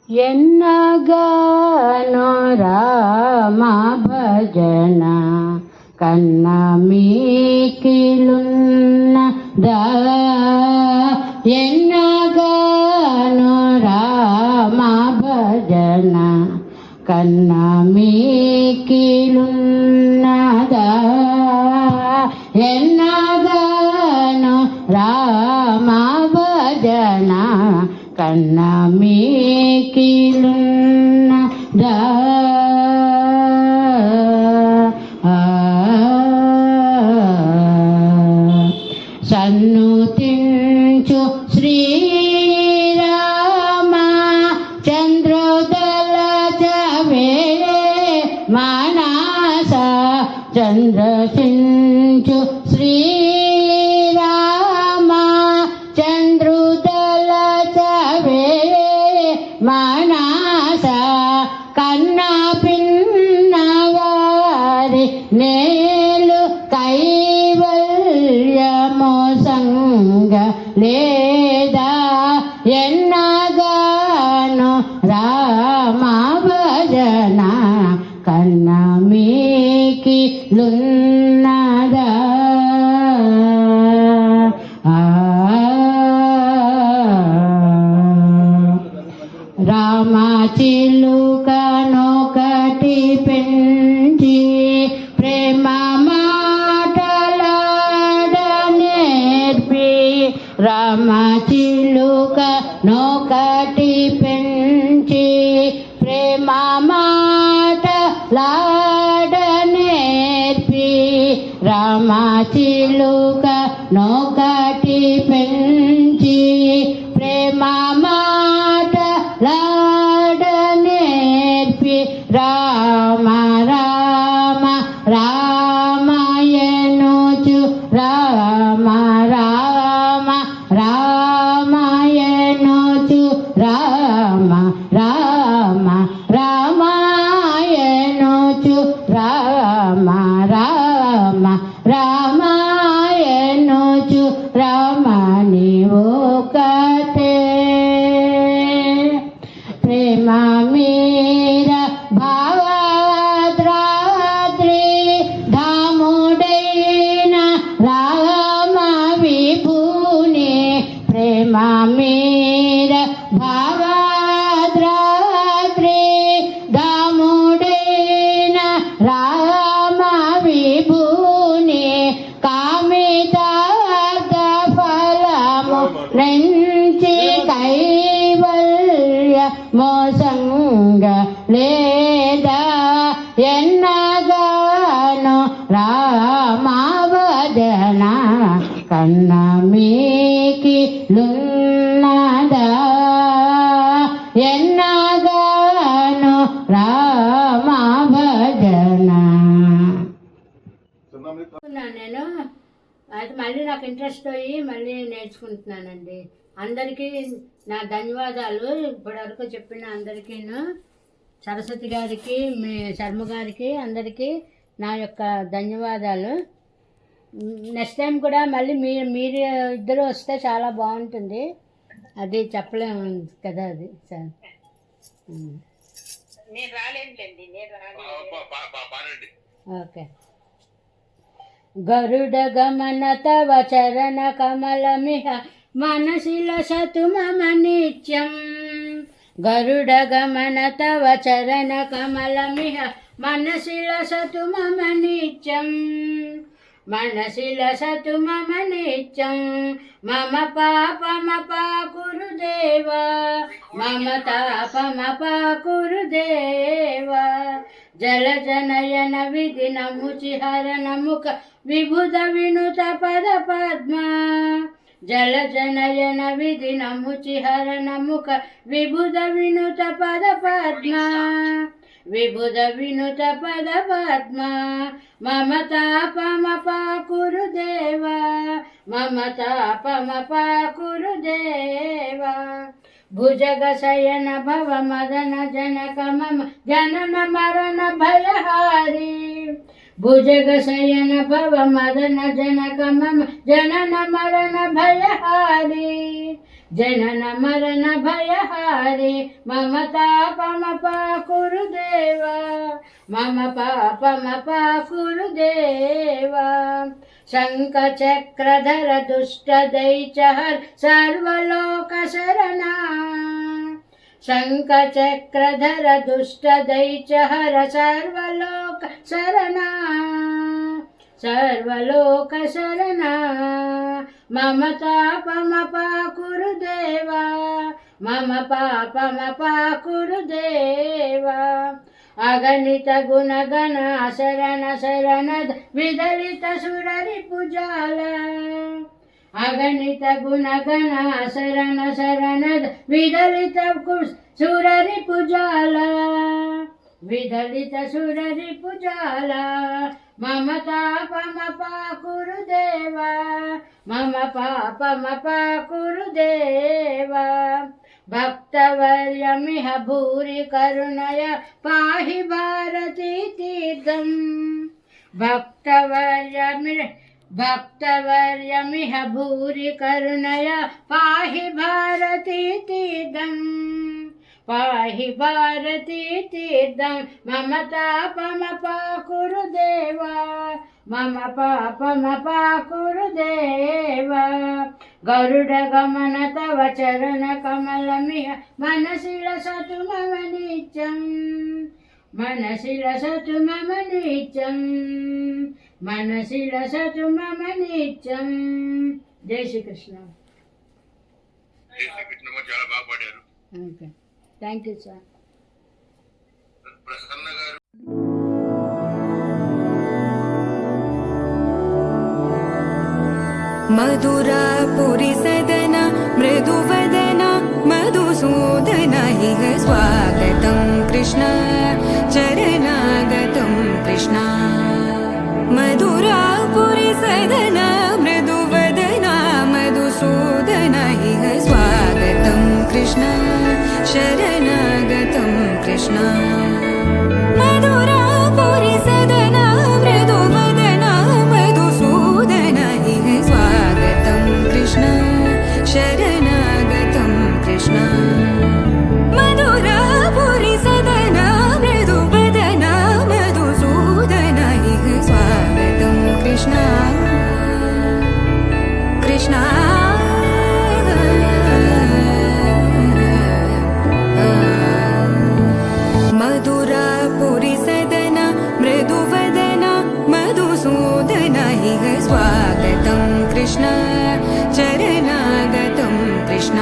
ఎన్నగానో రామ భజన కన్న మీకిలున్నదా ఎన్నగానో రామ భజన కన్న మీకిలున్నదా ఎన్నగానో రామ భజన కన్న మీకిలున్నదా సన్నుతించు శ్రీరామ చంద్రోదల చవే మానస చంద్రసించు శ్రీరామ చంద్రుదల చవే మానస కన్న పిన్నవారి నేలు కైవల్యమో సంగ లేదా ఎన్నగానో రామ భజన కన్న మీకిలున్నదా రామ చిలుకనొకటి పెంచి ప్రేమ మాటలాడ నేర్పి రామ చిలుకనొకటి పెంచి ప్రేమ మాటలాడ నేర్పి రామ చిలుకనొకటి పెంచి ప్రేమ మాటలాడ నేర్పి రామ రామ రామాయణుచు రామ రామ రామాయణుచు రామ రామ రామాయణుచు రామ రామ రామాయణుచు రామ నీవొకటే ప్రేమ మీర భావద్రాద్రి ధాముడైన రామ విభుని ప్రేమ మీర భావద్రాద్రి ధాముడైన రామ విభుని కామితార్థ ఫలము నుంచి కైవల్య మోసంగ లేదా ఎన్నగానో రామ భజన కన్న మీకిలున్నదా ఎన్నగానో రామ భజన. నేను అయితే మళ్ళీ నాకు ఇంట్రెస్ట్ అయ్యి మళ్ళీ నేర్చుకుంటున్నానండి. అందరికీ నా ధన్యవాదాలు. ఇప్పటివరకు చెప్పిన అందరికీను, సరస్వతి గారికి, మీ శర్మ గారికి, అందరికీ నా యొక్క ధన్యవాదాలు. నెక్స్ట్ టైం కూడా మళ్ళీ మీరు ఇద్దరు వస్తే చాలా బాగుంటుంది. అది చెప్పలేము కదా, అది సార్. ఓకే. గరుడ గమన తవ చరణ కమలమిహ మనసిల సతు మమ నిత్యం. గరుడ గమన తవ చరణ కమలమిహ మనసిల సతు మమ నిత్యం. మనసిల సతు మమ నిత్యం. మమ పాపమపాకురు దేవా, మమ తాపమపాకురు దేవా. జలజనయన విధి నముచిహర నముఖ విభుద వినుత పద పద్మ. జలజనయన విధి నముచిహర నముఖ విభుద వినుత పద పద్మ. విభుద వినుత పద పద్మ. మమ తాపమపాకురు దేవా, మమ తాపమపాకురు దేవా. భుజగ శయన భవ మదన జనక మమ జనన మరణ భయహారి. భుజగ శయన భవ మదన జనక మమ జనన మరణ భయహారి. जनन मरण भयहारे मम तापमपाकुरु देवा मम पापमपाकुरु देवा शङ्खचक्रधर दुष्टदैत्यहर सर्वलोकशरणा शङ्खचक्रधर दुष्टदैत्यहर सर्वलोकशरणा सर्वलोकशरणा मम तापमपाकुरु देवा मम पापमपाकुरु देवा अगणित गुणगण शरण शरणद विदलित सुररिपुजाल अगणित गुणगण शरण शरणद विदलित सुररिपुजाल विदलित सुररिपुजाल मम तापमपाकुरु देवा मम पापमपाकुरु देवा भक्तवर्यमिह भूरि करुणया पाहि भारती तीर्थम् भक्तवर्यमिह भूरि करुणया पाहि भारती तीर्थम् पाहि भारती तीर्थं मम तापमपाकुरु देवा मम पापमपाकुरु देवा गरुडगमन तव चरणकमलमिह मनसि लसतु मम नित्यं मनसि लसतु मम नित्यं मनसि लसतु मम नित्यं जय श्री कृष्ण చాలా బాగా పాడారు. Okay thank you sir. Prasanna గారు मधुरापुरी सदन मृदुवदन मधुसूदन इह स्वागतं कृष्ण चरणागतं कृष्ण मधुरापुरी सदन मृदुवदन मधुसूदन इह स्वागतं कृष्ण शरणागतं कृष्ण मधुरापुरी सदन मृदुवदन मधुसूदन इह स्वागतं कृष्ण शरणागतं कृष्ण मधुरापुरी सदन मृदुवदन मधुसूदन इह स्वागतं कृष्ण कृष्ण मधुरापुरी सदन मृदुवदन मधुसूदन इह स्वागतं कृष्ण चरणागतं कृष्ण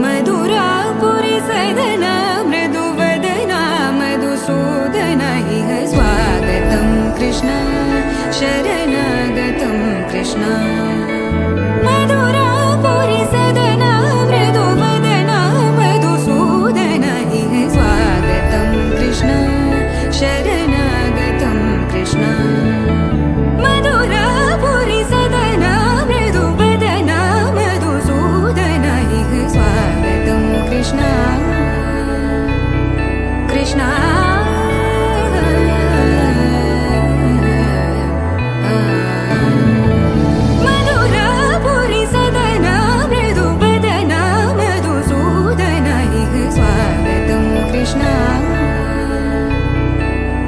मधुरापुरी सदन मृदुवदन मधुसूदन इह स्वागतं कृष्ण शरणागतं कृष्ण मधुरापुरी सदन मृदुवदन मधुसूदन इह स्वागतं कृष्ण शरणागतं कृष्ण मधुरापुरी सदन मृदुवदन मधुसूदन इह स्वागतं कृष्ण कृष्ण मधुरापुरी सदन मृदुवदन मधुसूदन इह स्वागतं कृष्ण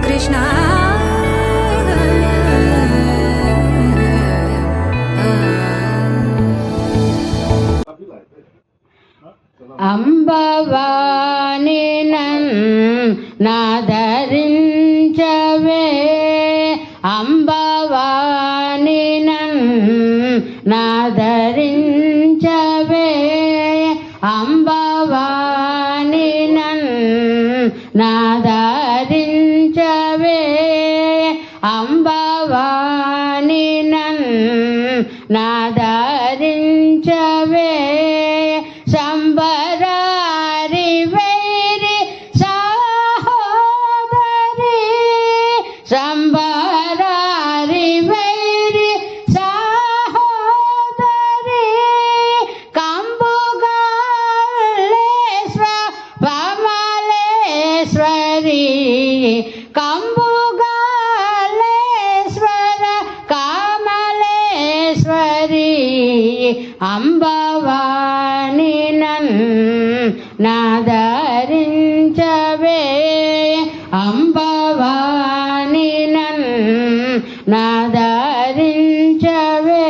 कृष्ण అంబవాని నాదరించవే అంబవాని నాదరించవే అంబవాని నాదరించవే అంబవాని నాదరించవే సంబరారి వైరి సాహో నాదరించవే అంబవాణి నాదరించవే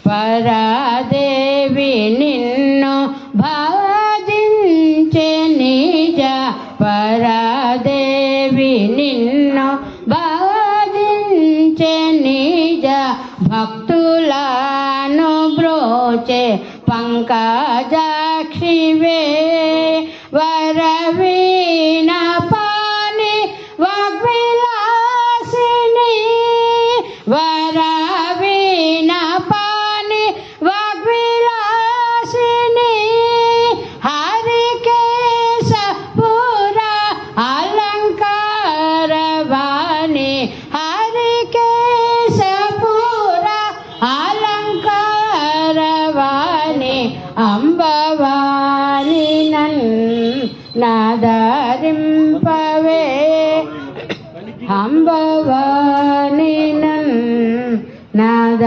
పరాదేవి నిన్ను భజించే నిజ పరాదేవి నిన్ను భజించే నిజ భక్తులను బ్రోచే పంకజాక్షివే వరవీణ పాని వాగ్విలాసిని వరవీణ పాని వాగ్విలాసిని హరికేశ పుర అలంకారవాణి హరికేశ పుర అలంకారవాణి అంబవాణి నాదరింపవే అంబవాణి నాద